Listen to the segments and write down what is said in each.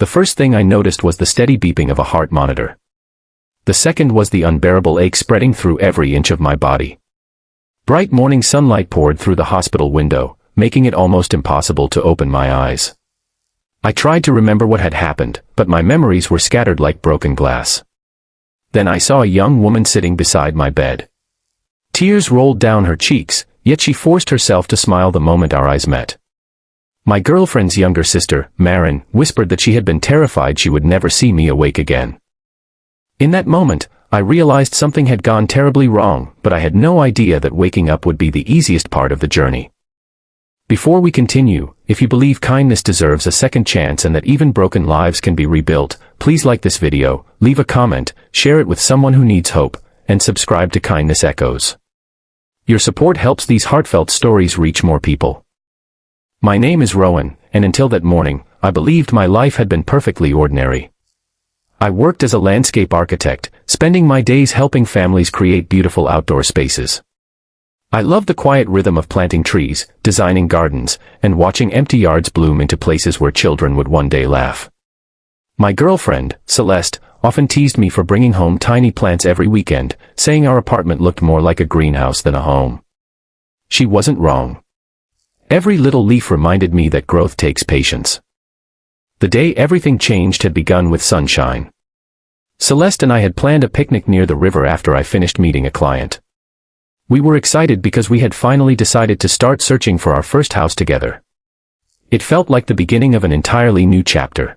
The first thing I noticed was the steady beeping of a heart monitor. The second was the unbearable ache spreading through every inch of my body. Bright morning sunlight poured through the hospital window, making it almost impossible to open my eyes. I tried to remember what had happened, but my memories were scattered like broken glass. Then I saw a young woman sitting beside my bed. Tears rolled down her cheeks, yet she forced herself to smile the moment our eyes met. My girlfriend's younger sister, Marin, whispered that she had been terrified she would never see me awake again. In that moment, I realized something had gone terribly wrong, but I had no idea that waking up would be the easiest part of the journey. Before we continue, if you believe kindness deserves a second chance and that even broken lives can be rebuilt, please like this video, leave a comment, share it with someone who needs hope, and subscribe to Kindness Echoes. Your support helps these heartfelt stories reach more people. My name is Rowan, and until that morning, I believed my life had been perfectly ordinary. I worked as a landscape architect, spending my days helping families create beautiful outdoor spaces. I loved the quiet rhythm of planting trees, designing gardens, and watching empty yards bloom into places where children would one day laugh. My girlfriend, Celeste, often teased me for bringing home tiny plants every weekend, saying our apartment looked more like a greenhouse than a home. She wasn't wrong. Every little leaf reminded me that growth takes patience. The day everything changed had begun with sunshine. Celeste and I had planned a picnic near the river after I finished meeting a client. We were excited because we had finally decided to start searching for our first house together. It felt like the beginning of an entirely new chapter.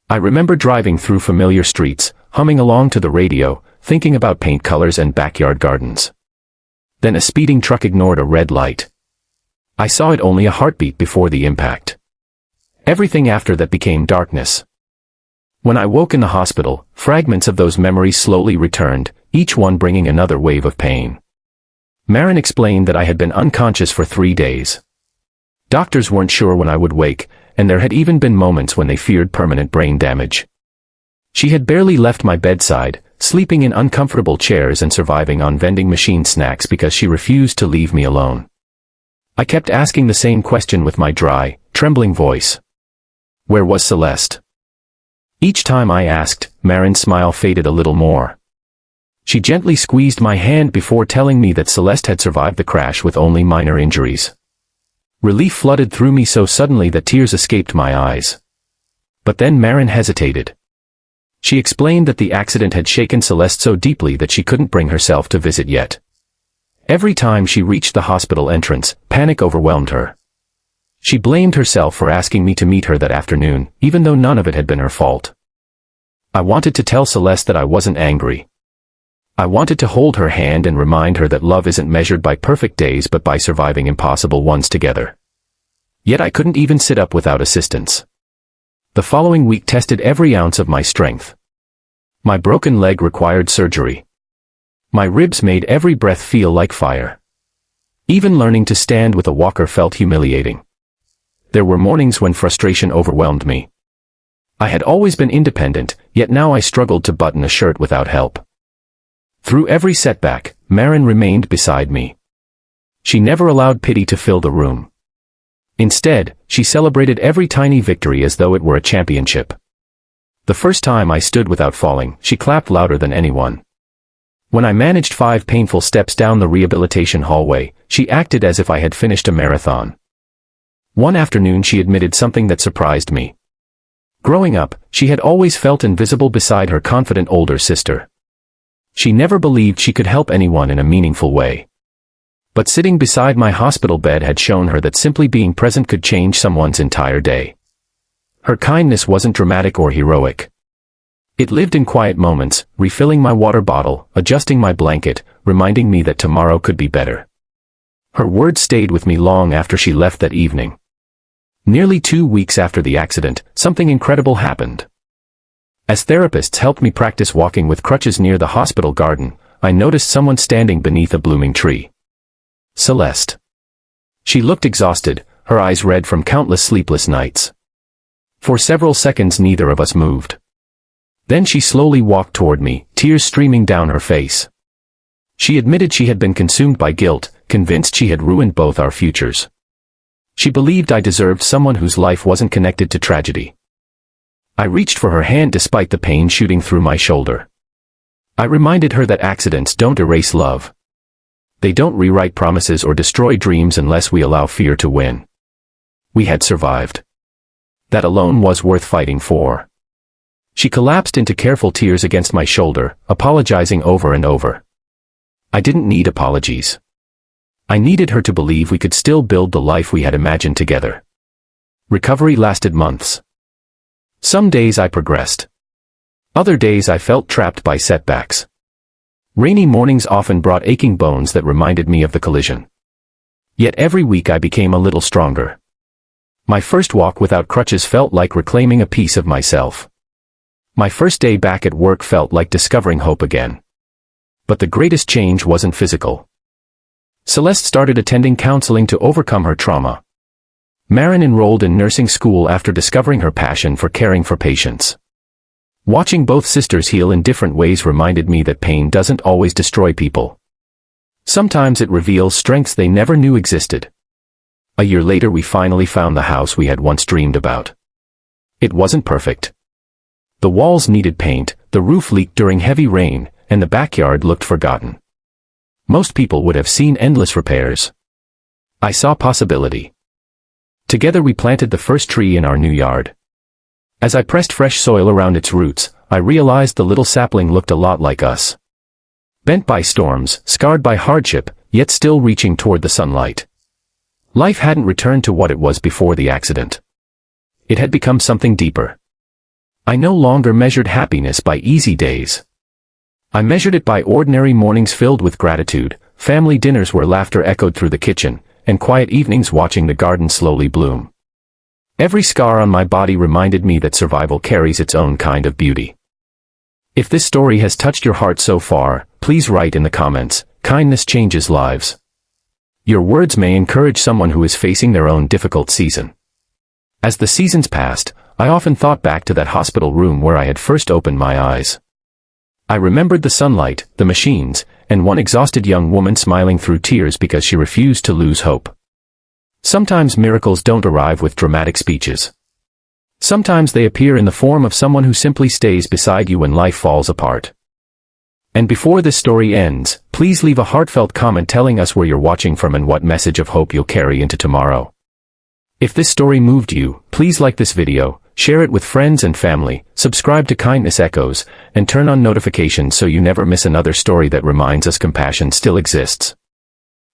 I remember driving through familiar streets, humming along to the radio, thinking about paint colors and backyard gardens. Then a speeding truck ignored a red light. I saw it only a heartbeat before the impact. Everything after that became darkness. When I woke in the hospital, fragments of those memories slowly returned, each one bringing another wave of pain. Marin explained that I had been unconscious for 3 days. Doctors weren't sure when I would wake, and there had even been moments when they feared permanent brain damage. She had barely left my bedside, sleeping in uncomfortable chairs and surviving on vending machine snacks because she refused to leave me alone. I kept asking the same question with my dry, trembling voice. Where was Celeste? Each time I asked, Marin's smile faded a little more. She gently squeezed my hand before telling me that Celeste had survived the crash with only minor injuries. Relief flooded through me so suddenly that tears escaped my eyes. But then Marin hesitated. She explained that the accident had shaken Celeste so deeply that she couldn't bring herself to visit yet. Every time she reached the hospital entrance, panic overwhelmed her. She blamed herself for asking me to meet her that afternoon, even though none of it had been her fault. I wanted to tell Celeste that I wasn't angry. I wanted to hold her hand and remind her that love isn't measured by perfect days but by surviving impossible ones together. Yet I couldn't even sit up without assistance. The following week tested every ounce of my strength. My broken leg required surgery. My ribs made every breath feel like fire. Even learning to stand with a walker felt humiliating. There were mornings when frustration overwhelmed me. I had always been independent, yet now I struggled to button a shirt without help. Through every setback, Marin remained beside me. She never allowed pity to fill the room. Instead, she celebrated every tiny victory as though it were a championship. The first time I stood without falling, she clapped louder than anyone. When I managed 5 painful steps down the rehabilitation hallway, she acted as if I had finished a marathon. One afternoon she admitted something that surprised me. Growing up, she had always felt invisible beside her confident older sister. She never believed she could help anyone in a meaningful way. But sitting beside my hospital bed had shown her that simply being present could change someone's entire day. Her kindness wasn't dramatic or heroic. It lived in quiet moments, refilling my water bottle, adjusting my blanket, reminding me that tomorrow could be better. Her words stayed with me long after she left that evening. Nearly 2 weeks after the accident, something incredible happened. As therapists helped me practice walking with crutches near the hospital garden, I noticed someone standing beneath a blooming tree. Celeste. She looked exhausted, her eyes red from countless sleepless nights. For several seconds neither of us moved. Then she slowly walked toward me, tears streaming down her face. She admitted she had been consumed by guilt, convinced she had ruined both our futures. She believed I deserved someone whose life wasn't connected to tragedy. I reached for her hand despite the pain shooting through my shoulder. I reminded her that accidents don't erase love. They don't rewrite promises or destroy dreams unless we allow fear to win. We had survived. That alone was worth fighting for. She collapsed into careful tears against my shoulder, apologizing over and over. I didn't need apologies. I needed her to believe we could still build the life we had imagined together. Recovery lasted months. Some days I progressed. Other days I felt trapped by setbacks. Rainy mornings often brought aching bones that reminded me of the collision. Yet every week I became a little stronger. My first walk without crutches felt like reclaiming a piece of myself. My first day back at work felt like discovering hope again. But the greatest change wasn't physical. Celeste started attending counseling to overcome her trauma. Marin enrolled in nursing school after discovering her passion for caring for patients. Watching both sisters heal in different ways reminded me that pain doesn't always destroy people. Sometimes it reveals strengths they never knew existed. A year later we finally found the house we had once dreamed about. It wasn't perfect. The walls needed paint, the roof leaked during heavy rain, and the backyard looked forgotten. Most people would have seen endless repairs. I saw possibility. Together we planted the first tree in our new yard. As I pressed fresh soil around its roots, I realized the little sapling looked a lot like us. Bent by storms, scarred by hardship, yet still reaching toward the sunlight. Life hadn't returned to what it was before the accident. It had become something deeper. I no longer measured happiness by easy days. I measured it by ordinary mornings filled with gratitude, family dinners where laughter echoed through the kitchen, and quiet evenings watching the garden slowly bloom. Every scar on my body reminded me that survival carries its own kind of beauty. If this story has touched your heart so far, please write in the comments, "Kindness changes lives." Your words may encourage someone who is facing their own difficult season. As the seasons passed, I often thought back to that hospital room where I had first opened my eyes. I remembered the sunlight, the machines, and one exhausted young woman smiling through tears because she refused to lose hope. Sometimes miracles don't arrive with dramatic speeches. Sometimes they appear in the form of someone who simply stays beside you when life falls apart. And before this story ends, please leave a heartfelt comment telling us where you're watching from and what message of hope you'll carry into tomorrow. If this story moved you, please like this video, share it with friends and family, subscribe to Kindness Echoes, and turn on notifications so you never miss another story that reminds us compassion still exists.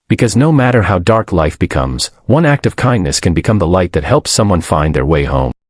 Because no matter how dark life becomes, one act of kindness can become the light that helps someone find their way home.